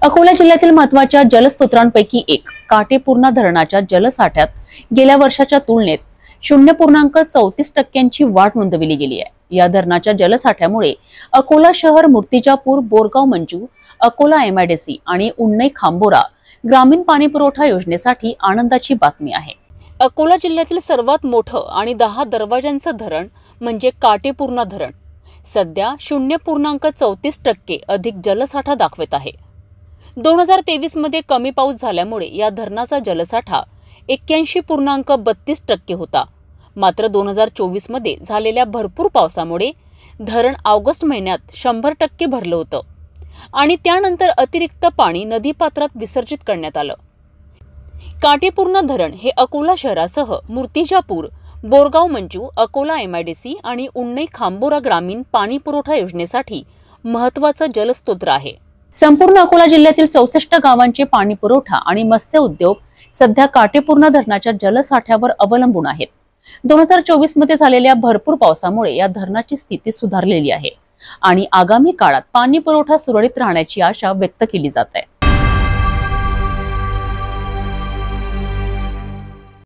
अकोला जिल्ह्यातील महत्त्वाच्या जलस्रोतांपैकी एक काटेपूर्णा धरणाच्या जलसाठ्यात गेल्या वर्षाच्या तुलनेत 0.34% वाढ नोंदवली गेली आहे। या धरणाच्या जलसाठ्यामुळे अकोला शहर, मूर्तिजापूर, बोरगाव मंजू, अकोला एमआयडीसी आणि उन्नई खांबोरा ग्रामीण पाणी पुरवठा योजनेसाठी आनंदाची बातमी आहे। अकोला जिल्ह्यातील सर्वात मोठं आणि 10 दरवाजांचं धरण म्हणजे काटेपूर्णा धरण सध्या 0.34% अधिक जलसाठा दाखवत आहे। 2023 मध्ये कमी पाऊस झाल्यामुळे या धरणाचा जलसाठा 81.32% होता। मात्र 2024 मध्ये झालेल्या भरपूर पावसामुळे धरण ऑगस्ट महिन्यात 100% भरलं होतं आणि त्यानंतर अतिरिक्त पाणी नदीपात्रात विसर्जित करण्यात आलं। काटेपूर्णा धरण हे अकोला शहरासह मूर्तिजापूर, बोरगाव मंजू, अकोला एमआयडीसी आणि उन्नई खांबोरा ग्रामीण पाणी पुरवठा योजनेसाठी महत्त्वाचं जलस्रोत आहे। संपूर्ण अकोला जिल्ह्यातील 64 गावांचे पाणी पुरवठा आणि मत्स्य उद्योग सध्या काटेपूर्णा धरणाच्या जलसाठ्यावर अवलंबून आहेत। 2024 मध्ये झालेल्या भरपूर पावसामुळे या धरणाची स्थिती सुधारलेली आहे आणि आगामी काळात पाणी पुरवठा सुरळीत राहण्याची आशा व्यक्त केली जात आहे।